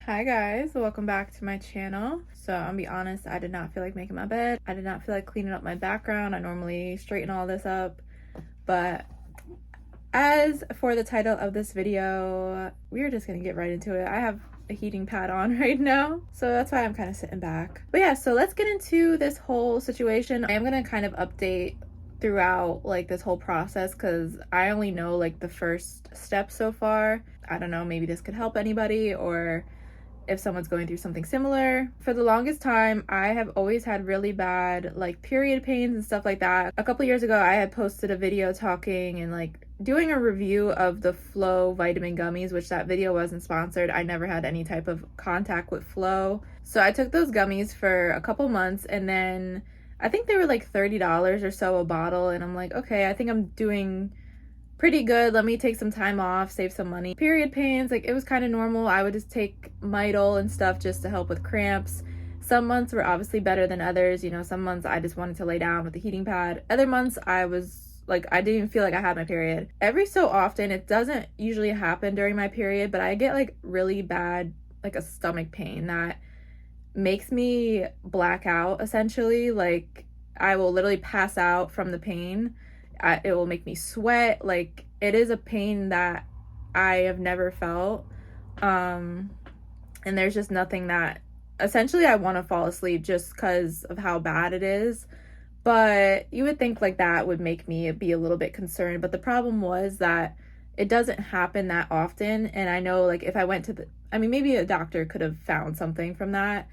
Hi guys, welcome back to my channel. So I'm gonna be honest, I did not feel like making my bed. I did not feel like cleaning up my background. I normally straighten all this up, but as for the title of this video, we're just gonna get right into it. I have a heating pad on right now, so that's why I'm kind of sitting back. But yeah, so let's get into this whole situation. I am gonna kind of update throughout like this whole process because I only know like the first step so far. I don't know, maybe this could help anybody, or if someone's going through something similar. For the longest time, I have always had really bad like period pains and stuff like that. A couple years ago, I had posted a video talking and like doing a review of the Flow vitamin gummies, which that video wasn't sponsored. I never had any type of contact with Flow. So I took those gummies for a couple months, and then I think they were like $30 or so a bottle, and I'm like, okay, I think I'm doing pretty good. Let me take some time off, save some money. Period pains, like it was kind of normal. I would just take Midol and stuff just to help with cramps. Some months were obviously better than others. You know, some months I just wanted to lay down with the heating pad. Other months I was like, I didn't even feel like I had my period. Every so often, it doesn't usually happen during my period, but I get like really bad, like a stomach pain that makes me black out essentially. Like I will literally pass out from the pain. It will make me sweat. Like it is a pain that I have never felt. And there's just nothing that essentially I want to fall asleep just because of how bad it is. But you would think like that would make me be a little bit concerned. But the problem was that it doesn't happen that often. And I know like if I went to maybe a doctor could have found something from that,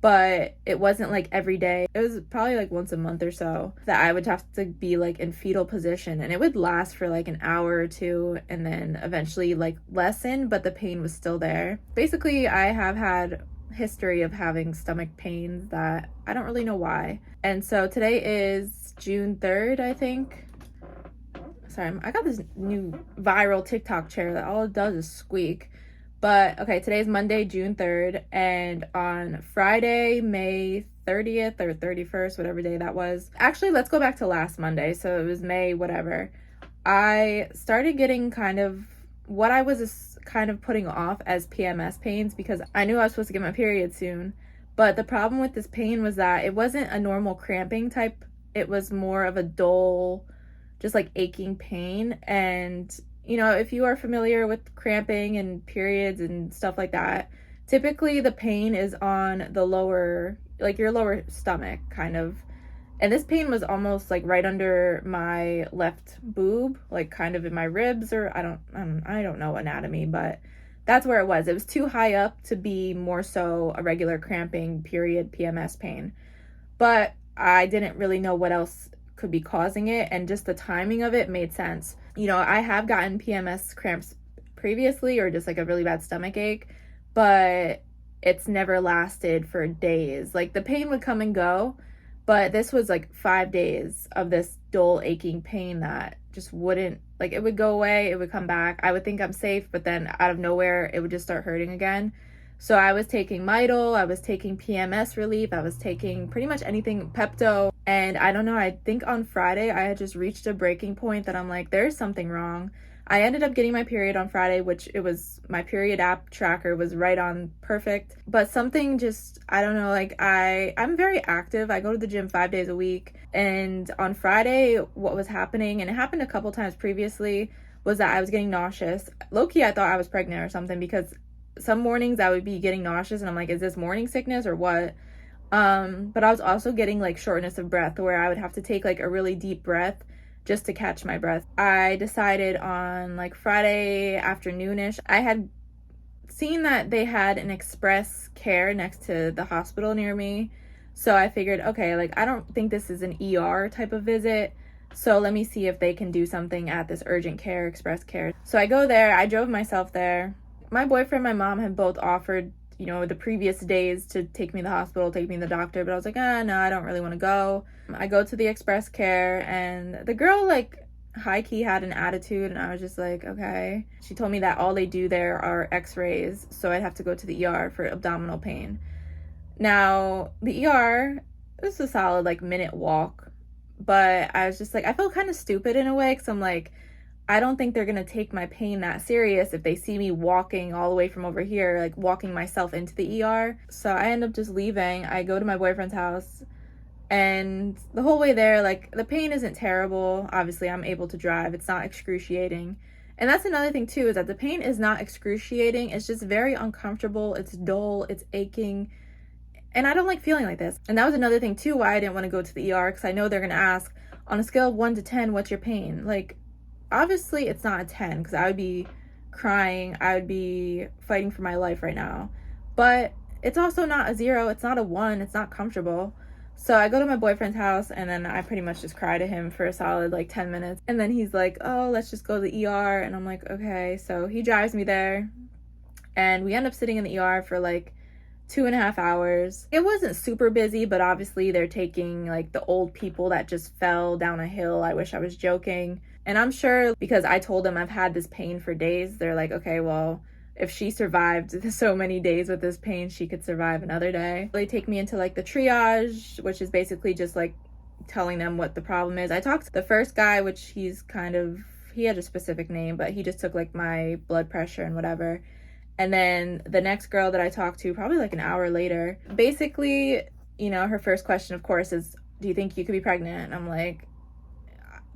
but it wasn't like every day. It was probably like once a month or so that I would have to be like in fetal position, and it would last for like an hour or two and then eventually like lessen, but the pain was still there. Basically, I have had history of having stomach pains that I don't really know why. And so today is June 3rd, I think. Sorry, I got this new viral TikTok chair that all it does is squeak. But okay, today's Monday, June 3rd, and on Friday, May 30th or 31st, whatever day that was. Actually, let's go back to last Monday. So it was May, whatever. I started getting kind of what I was kind of putting off as PMS pains because I knew I was supposed to get my period soon. But the problem with this pain was that it wasn't a normal cramping type. It was more of a dull, just like aching pain. And you know, if you are familiar with cramping and periods and stuff like that, typically the pain is on the lower, like your lower stomach kind of. And this pain was almost like right under my left boob, like kind of in my ribs, or I don't know anatomy, but that's where it was. It was too high up to be more so a regular cramping period PMS pain. But I didn't really know what else could be causing it, and just the timing of it made sense. You know, I have gotten PMS cramps previously, or just like a really bad stomach ache, but it's never lasted for days. Like the pain would come and go, but this was like 5 days of this dull aching pain that just wouldn't, like it would go away, it would come back. I would think I'm safe, but then out of nowhere it would just start hurting again. So I was taking Midol, I was taking PMS relief, I was taking pretty much anything, Pepto. And I don't know, I think on Friday I had just reached a breaking point that I'm like, there's something wrong. I ended up getting my period on Friday, which it was, my period app tracker was right on perfect. But something just, I don't know, like I'm very active. I go to the gym 5 days a week. And on Friday, what was happening, and it happened a couple times previously, was that I was getting nauseous. Low-key, I thought I was pregnant or something, because some mornings I would be getting nauseous and I'm like, is this morning sickness or what? But I was also getting like shortness of breath, where I would have to take like a really deep breath just to catch my breath. I decided on like Friday afternoonish, I had seen that they had an express care next to the hospital near me. So I figured, okay, like I don't think this is an ER type of visit. So let me see if they can do something at this urgent care, express care. So I go there, I drove myself there. My boyfriend and my mom had both offered, you know, the previous days to take me to the hospital, take me to the doctor, but I was like, no, I don't really want to go. I go to the express care, and the girl, like, high-key had an attitude, and I was just like, okay. She told me that all they do there are x-rays, so I'd have to go to the ER for abdominal pain. Now, the ER, this was a solid, like, minute walk, but I was just like, I felt kind of stupid in a way, because I'm like, I don't think they're gonna take my pain that serious if they see me walking all the way from over here, like walking myself into the ER. So I end up just leaving. I go to my boyfriend's house, and the whole way there, like, the pain isn't terrible. Obviously, I'm able to drive. It's not excruciating. And that's another thing too, is that the pain is not excruciating. It's just very uncomfortable. It's dull. It's aching. And I don't like feeling like this. And that was another thing too why I didn't want to go to the ER, because I know they're going to ask, on a scale of 1 to 10, what's your pain? Like, obviously it's not a 10, because I would be crying. I would be fighting for my life right now. But it's also not a 0. It's not a 1. It's not comfortable. So I go to my boyfriend's house, and then I pretty much just cry to him for a solid like 10 minutes. And then he's like, oh, let's just go to the ER. And I'm like, okay. So he drives me there, and we end up sitting in the ER for like 2.5 hours. It wasn't super busy, but obviously they're taking like the old people that just fell down a hill. I wish I was joking. And I'm sure because I told them I've had this pain for days, they're like, okay, well, if she survived so many days with this pain, she could survive another day. They take me into like the triage, which is basically just like telling them what the problem is. I talked to the first guy, which he had a specific name, but he just took like my blood pressure and whatever. And then the next girl that I talked to, probably like an hour later, basically, you know, her first question, of course, is, do you think you could be pregnant? And I'm like,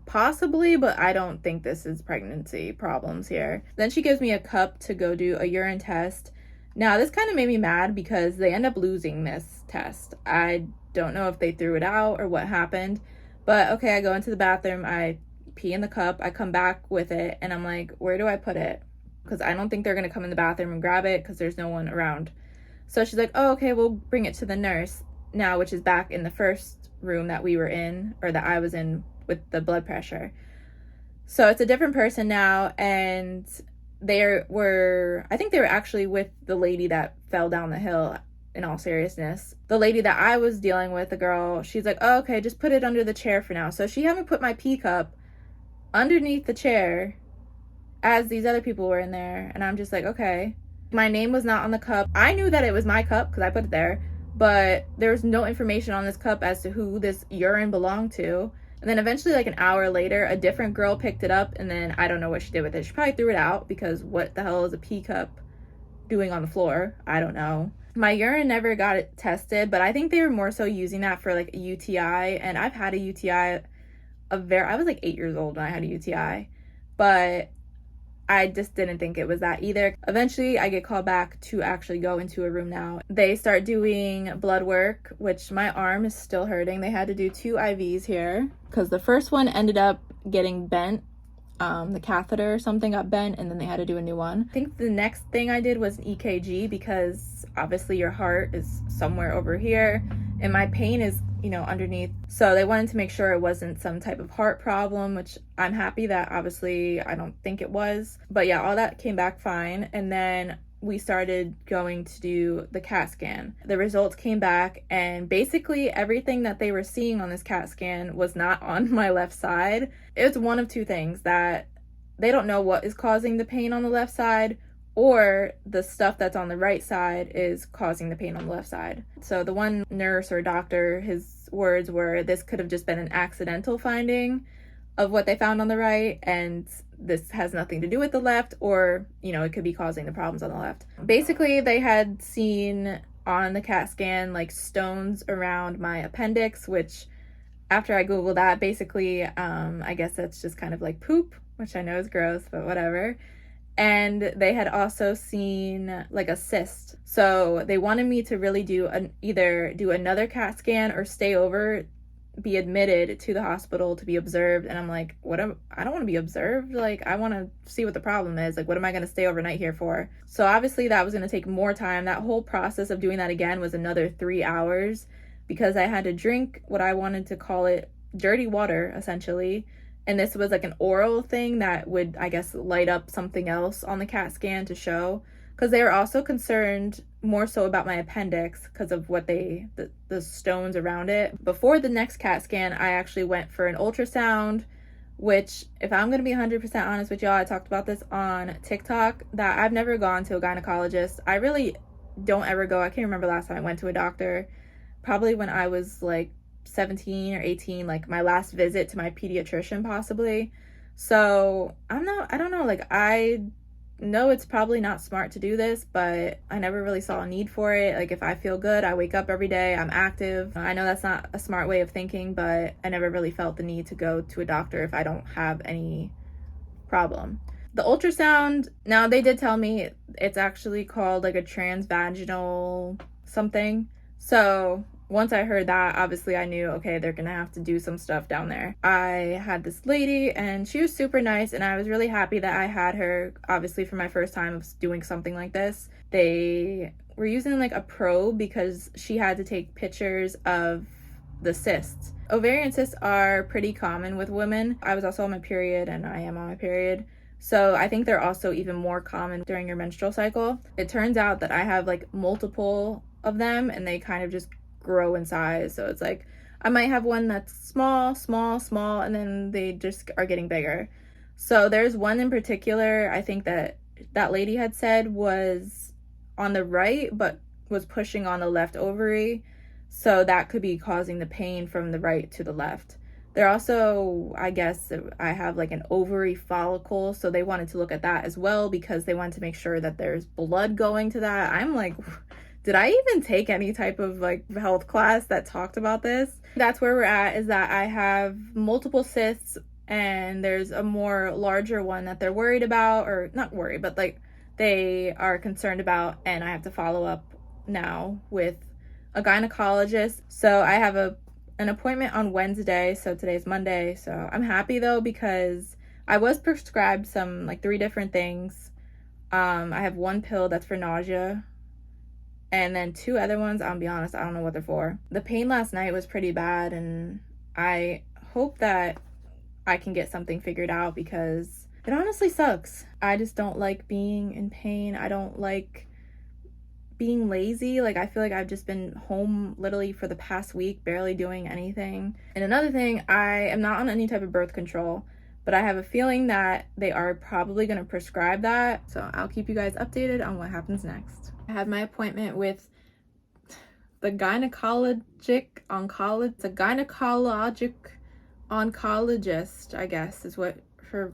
possibly, but I don't think this is pregnancy problems here. Then she gives me a cup to go do a urine test. Now, this kind of made me mad because they end up losing this test. I don't know if they threw it out or what happened, but okay, I go into the bathroom, I pee in the cup, I come back with it, and I'm like, where do I put it? Because I don't think they're going to come in the bathroom and grab it because there's no one around. So she's like, oh, okay, we'll bring it to the nurse now, which is back in the first room that we were in, or that I was in, with the blood pressure. So it's a different person now, and I think they were actually with the lady that fell down the hill, in all seriousness. The lady that I was dealing with, the girl, she's like, oh, okay, just put it under the chair for now. So she had me put my pee cup underneath the chair as these other people were in there, and I'm just like, okay. My name was not on the cup. I knew that it was my cup because I put it there, but there was no information on this cup as to who this urine belonged to. And then eventually, like an hour later, a different girl picked it up, and then I don't know what she did with it. She probably threw it out, because what the hell is a pee cup doing on the floor? I don't know. My urine never got it tested, but I think they were more so using that for like a UTI, and I've had a UTI. I was like 8 years old when I had a UTI, but I just didn't think it was that either. Eventually, I get called back to actually go into a room now. They start doing blood work, which my arm is still hurting. They had to do 2 IVs here because the first one ended up getting bent. The catheter or something got bent, and then they had to do a new one. I think the next thing I did was an EKG, because obviously your heart is somewhere over here and my pain is, you know, underneath. So they wanted to make sure it wasn't some type of heart problem, which I'm happy that obviously I don't think it was. But yeah, all that came back fine. And then we started going to do the CAT scan. The results came back, and basically everything that they were seeing on this CAT scan was not on my left side. It's one of 2 things: that they don't know what is causing the pain on the left side, or the stuff that's on the right side is causing the pain on the left side. So the one nurse or doctor, his words were, this could have just been an accidental finding of what they found on the right, and this has nothing to do with the left, or, you know, it could be causing the problems on the left. Basically, they had seen on the CAT scan like stones around my appendix, which after I Googled that, basically, I guess that's just kind of like poop, which I know is gross, but whatever. And they had also seen like a cyst. So they wanted me to really either do another CAT scan or stay over, be admitted to the hospital to be observed. And I'm like, I don't want to be observed. Like, I want to see what the problem is. Like, what am I going to stay overnight here for? So obviously that was going to take more time. That whole process of doing that again was another 3 hours, because I had to drink what I wanted to call it dirty water, essentially. And this was like an oral thing that would, I guess, light up something else on the CAT scan to show. Because they were also concerned more so about my appendix because of what the stones around it. Before the next CAT scan, I actually went for an ultrasound, which, if I'm going to be 100% honest with y'all, I talked about this on TikTok, that I've never gone to a gynecologist. I really don't ever go. I can't remember last time I went to a doctor. Probably when I was like 17 or 18, like my last visit to my pediatrician possibly. So I don't know, like I know it's probably not smart to do this, but I never really saw a need for it. Like if I feel good, I wake up every day, I'm active. I know that's not a smart way of thinking, but I never really felt the need to go to a doctor if I don't have any problem. The ultrasound, now they did tell me it's actually called like a transvaginal something. So once I heard that, obviously I knew, okay, they're gonna have to do some stuff down there. I had this lady and she was super nice, and I was really happy that I had her, obviously for my first time of doing something like this. They were using like a probe because she had to take pictures of the cysts. Ovarian cysts are pretty common with women. I was also on my period, and I am on my period. So I think they're also even more common during your menstrual cycle. It turns out that I have like multiple of them, and they kind of just grow in size. So it's like I might have one that's small, and then they just are getting bigger. So there's one in particular, I think that lady had said was on the right but was pushing on the left ovary. So that could be causing the pain from the right to the left. They're also, I guess, I have like an ovary follicle, so they wanted to look at that as well because they wanted to make sure that there's blood going to that. I'm like, did I even take any type of like health class that talked about this? That's where we're at, is that I have multiple cysts, and there's a more larger one that they're worried about, or not worried, but like they are concerned about, and I have to follow up now with a gynecologist. So I have an appointment on Wednesday, so today's Monday. So I'm happy though, because I was prescribed some like 3 different things. I have one pill that's for nausea, and then 2 other ones, I'll be honest, I don't know what they're for. The pain last night was pretty bad, and I hope that I can get something figured out because it honestly sucks. I just don't like being in pain. I don't like being lazy. Like I feel like I've just been home literally for the past week, barely doing anything. And another thing, I am not on any type of birth control, but I have a feeling that they are probably going to prescribe that. So I'll keep you guys updated on what happens next. I had my appointment with the gynecologic oncologist, I guess is what her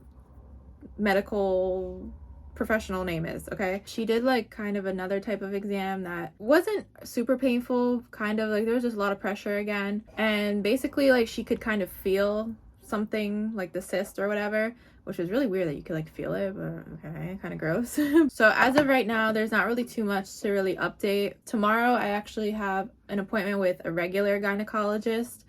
medical professional name is. Okay, she did like kind of another type of exam that wasn't super painful, kind of like there was just a lot of pressure again, and basically like she could kind of feel something like the cyst or whatever, which was really weird that you could like feel it, but okay, kind of gross. So as of right now, there's not really too much to really update. Tomorrow I actually have an appointment with a regular gynecologist,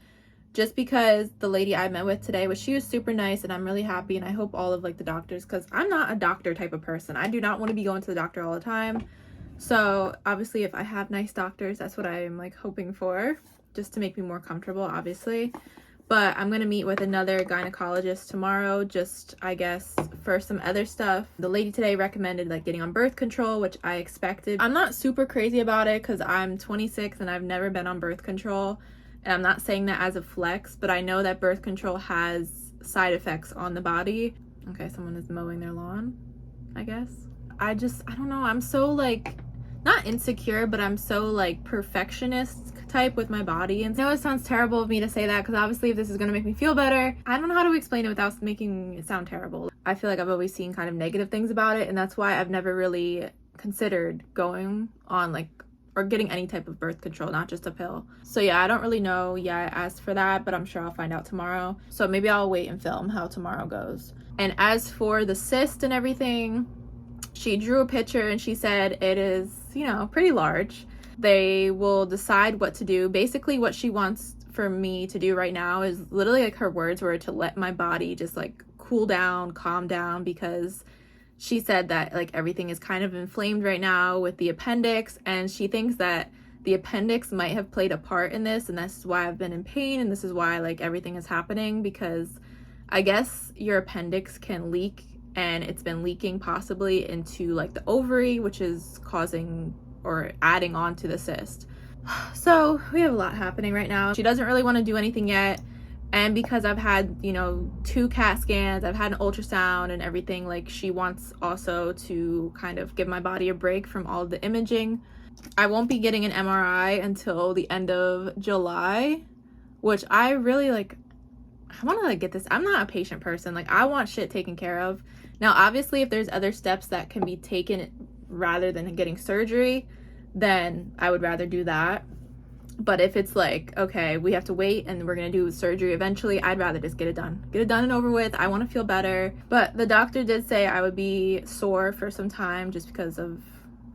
just because the lady I met with today she was super nice, and I'm really happy, and I hope all of like the doctors, because I'm not a doctor type of person. I do not want to be going to the doctor all the time. So obviously if I have nice doctors, that's what I'm like hoping for, just to make me more comfortable, obviously. But I'm gonna meet with another gynecologist tomorrow, just I guess for some other stuff. The lady today recommended like getting on birth control, which I expected. I'm not super crazy about it because I'm 26 and I've never been on birth control. And I'm not saying that as a flex, but I know that birth control has side effects on the body. Okay, someone is mowing their lawn, I guess. I don't know. I'm so like, not insecure, but I'm so like perfectionist type with my body. And I know it sounds terrible of me to say that, because obviously if this is going to make me feel better, I don't know how to explain it without making it sound terrible. I feel like I've always seen kind of negative things about it, and that's why I've never really considered going on like, or getting any type of birth control, not just a pill. So yeah, I don't really know yet as for that, but I'm sure I'll find out tomorrow. So maybe I'll wait and film how tomorrow goes. And as for the cyst and everything, she drew a picture and she said it is, you know, pretty large. They will decide what to do. Basically what she wants for me to do right now is literally, like her words were, to let my body just like cool down, calm down, because she said that like everything is kind of inflamed right now with the appendix, and she thinks that the appendix might have played a part in this, and this is why I've been in pain, and this is why like everything is happening, because I guess your appendix can leak, and it's been leaking possibly into like the ovary, which is causing or adding on to the cyst. So we have a lot happening right now. She doesn't really want to do anything yet. And because I've had, you know, 2 CAT scans, I've had an ultrasound and everything, like she wants also to kind of give my body a break from all of the imaging. I won't be getting an MRI until the end of July, which I really like, I want to like get this. I'm not a patient person. Like, I want shit taken care of. Now, obviously, if there's other steps that can be taken rather than getting surgery, then I would rather do that. But if it's like, okay, we have to wait and we're going to do surgery eventually, I'd rather just get it done. Get it done and over with. I want to feel better. But the doctor did say I would be sore for some time just because of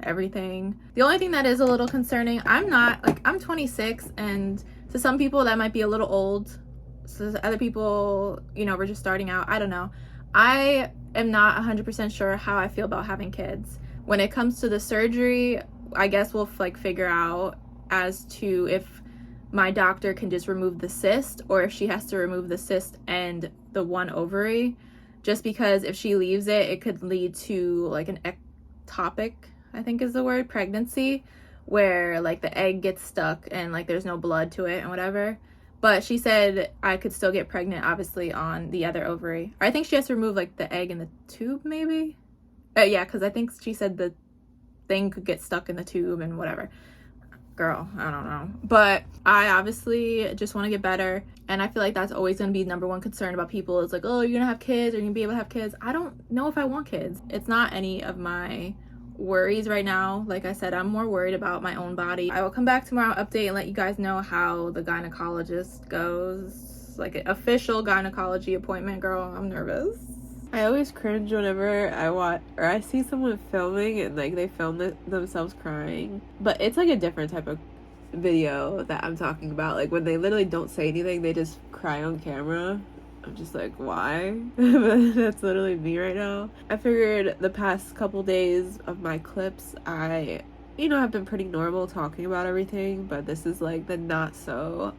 everything. The only thing that is a little concerning, I'm 26, and to some people that might be a little old. So to other people, you know, we're just starting out. I don't know. I am not 100% sure how I feel about having kids. When it comes to the surgery, I guess we'll like figure out as to if my doctor can just remove the cyst or if she has to remove the cyst and the one ovary, just because if she leaves it, it could lead to like an ectopic, I think is the word, pregnancy, where like the egg gets stuck and like there's no blood to it and whatever. But she said I could still get pregnant, obviously, on the other ovary. Or I think she has to remove like the egg in the tube, maybe. Yeah, because I think she said the thing could get stuck in the tube and whatever. Girl, I don't know. But I obviously just want to get better. And I feel like that's always going to be number one concern about people. It's like, oh, you're going to have kids. Are you going to be able to have kids? I don't know if I want kids. It's not any of my worries right now. Like I said, I'm more worried about my own body. I will come back tomorrow, update, and let you guys know how the gynecologist goes. Like an official gynecology appointment, girl. I'm nervous. I always cringe whenever I watch or I see someone filming and like they film themselves crying. But it's like a different type of video that I'm talking about. Like when they literally don't say anything, they just cry on camera. I'm just like, why? But that's literally me right now. I figured the past couple days of my clips, I, have been pretty normal talking about everything, but this is like the not so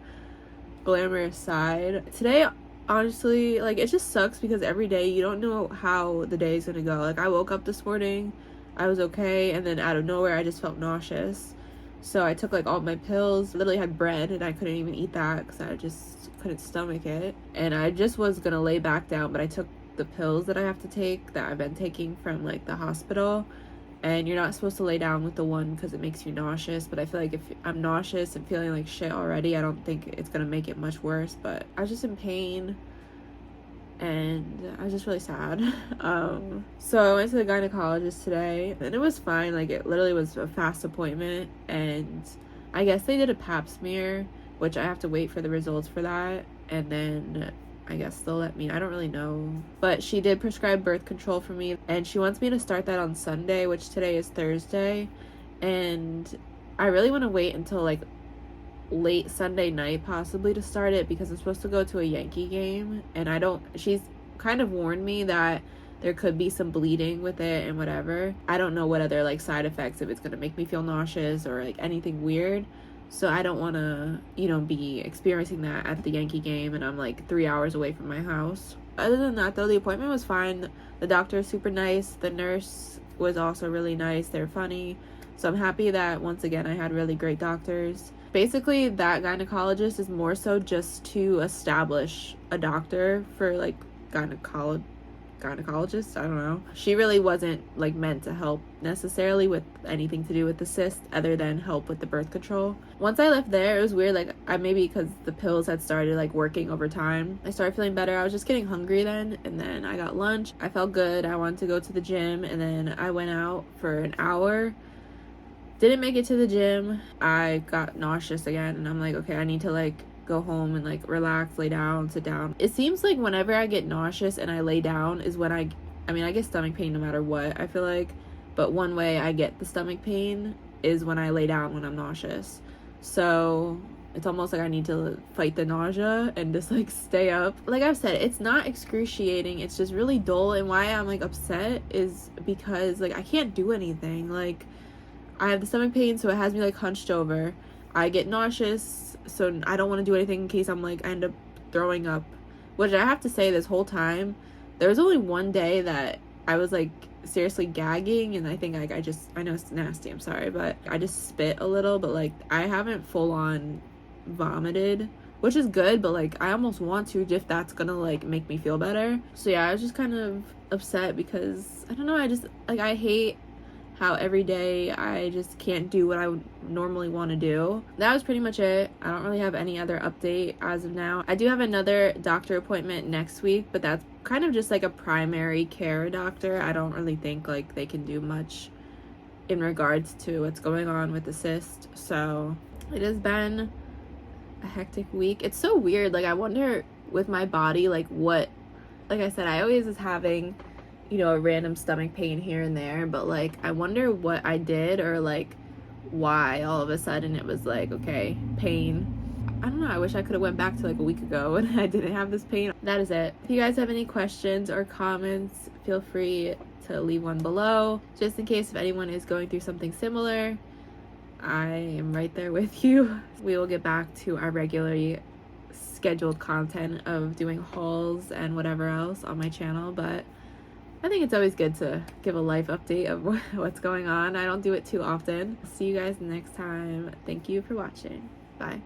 glamorous side. Today, honestly, like, it just sucks because every day you don't know how the day is gonna go. Like, I woke up this morning, I was okay, and then out of nowhere I just felt nauseous. So I took like all my pills, literally had bread and I couldn't even eat that because I just couldn't stomach it. And I just was gonna lay back down, but I took the pills that I have to take that I've been taking from like the hospital. And you're not supposed to lay down with the one because it makes you nauseous. But I feel like if I'm nauseous and feeling like shit already, I don't think it's gonna make it much worse. But I was just in pain and I was just really sad. So I went to the gynecologist today and it was fine. Like, it literally was a fast appointment, and I guess they did a pap smear, which I have to wait for the results for that, and then I guess they'll let me, I don't really know. But she did prescribe birth control for me, and she wants me to start that on Sunday, which today is Thursday. And I really want to wait until like late Sunday night possibly to start it, because I'm supposed to go to a Yankee game, and she's kind of warned me that there could be some bleeding with it and whatever. I don't know what other like side effects, if it's going to make me feel nauseous or like anything weird. So I don't want to, be experiencing that at the Yankee game, and I'm like 3 hours away from my house. Other than that, though, the appointment was fine. The doctor is super nice. The nurse was also really nice. They're funny. So I'm happy that, once again, I had really great doctors. Basically, that gynecologist is more so just to establish a doctor for, like, gynecologist. I don't know. She really wasn't like meant to help necessarily with anything to do with the cyst other than help with the birth control. Once I left there, it was weird. Like, maybe because the pills had started like working over time, I started feeling better. I was just getting hungry then, and then I got lunch. I felt good. I wanted to go to the gym, and then I went out for an hour. Didn't make it to the gym. I got nauseous again, and I'm like, okay, I need to like go home and like relax, lay down, sit down. It seems like whenever I get nauseous and I lay down is when I get stomach pain no matter what, I feel like. But one way I get the stomach pain is when I lay down when I'm nauseous. So it's almost like I need to fight the nausea and just like stay up. Like I've said, it's not excruciating, it's just really dull. And why I'm like upset is because like I can't do anything. Like, I have the stomach pain, so it has me like hunched over. I get nauseous, so I don't want to do anything in case I'm like, I end up throwing up. Which I have to say, this whole time, there was only one day that I was like seriously gagging, and I think like I know it's nasty, I'm sorry, but I just spit a little, but like I haven't full on vomited, which is good, but like I almost want to, if that's gonna like make me feel better. So yeah, I was just kind of upset because I don't know, I just like, I hate how every day I just can't do what I would normally want to do. That was pretty much it. I don't really have any other update as of now. I do have another doctor appointment next week, but that's kind of just like a primary care doctor. I don't really think like they can do much in regards to what's going on with the cyst. So it has been a hectic week. It's so weird. Like, I wonder with my body, like what, like I said, I always was having, you know, a random stomach pain here and there, but like I wonder what I did or like why all of a sudden it was like, okay, pain. I don't know, I wish I could have went back to like a week ago when I didn't have this pain. That is it. If you guys have any questions or comments, feel free to leave one below, just in case if anyone is going through something similar. I am right there with you. We will get back to our regularly scheduled content of doing hauls and whatever else on my channel, but I think it's always good to give a life update of what's going on. I don't do it too often. See you guys next time. Thank you for watching. Bye.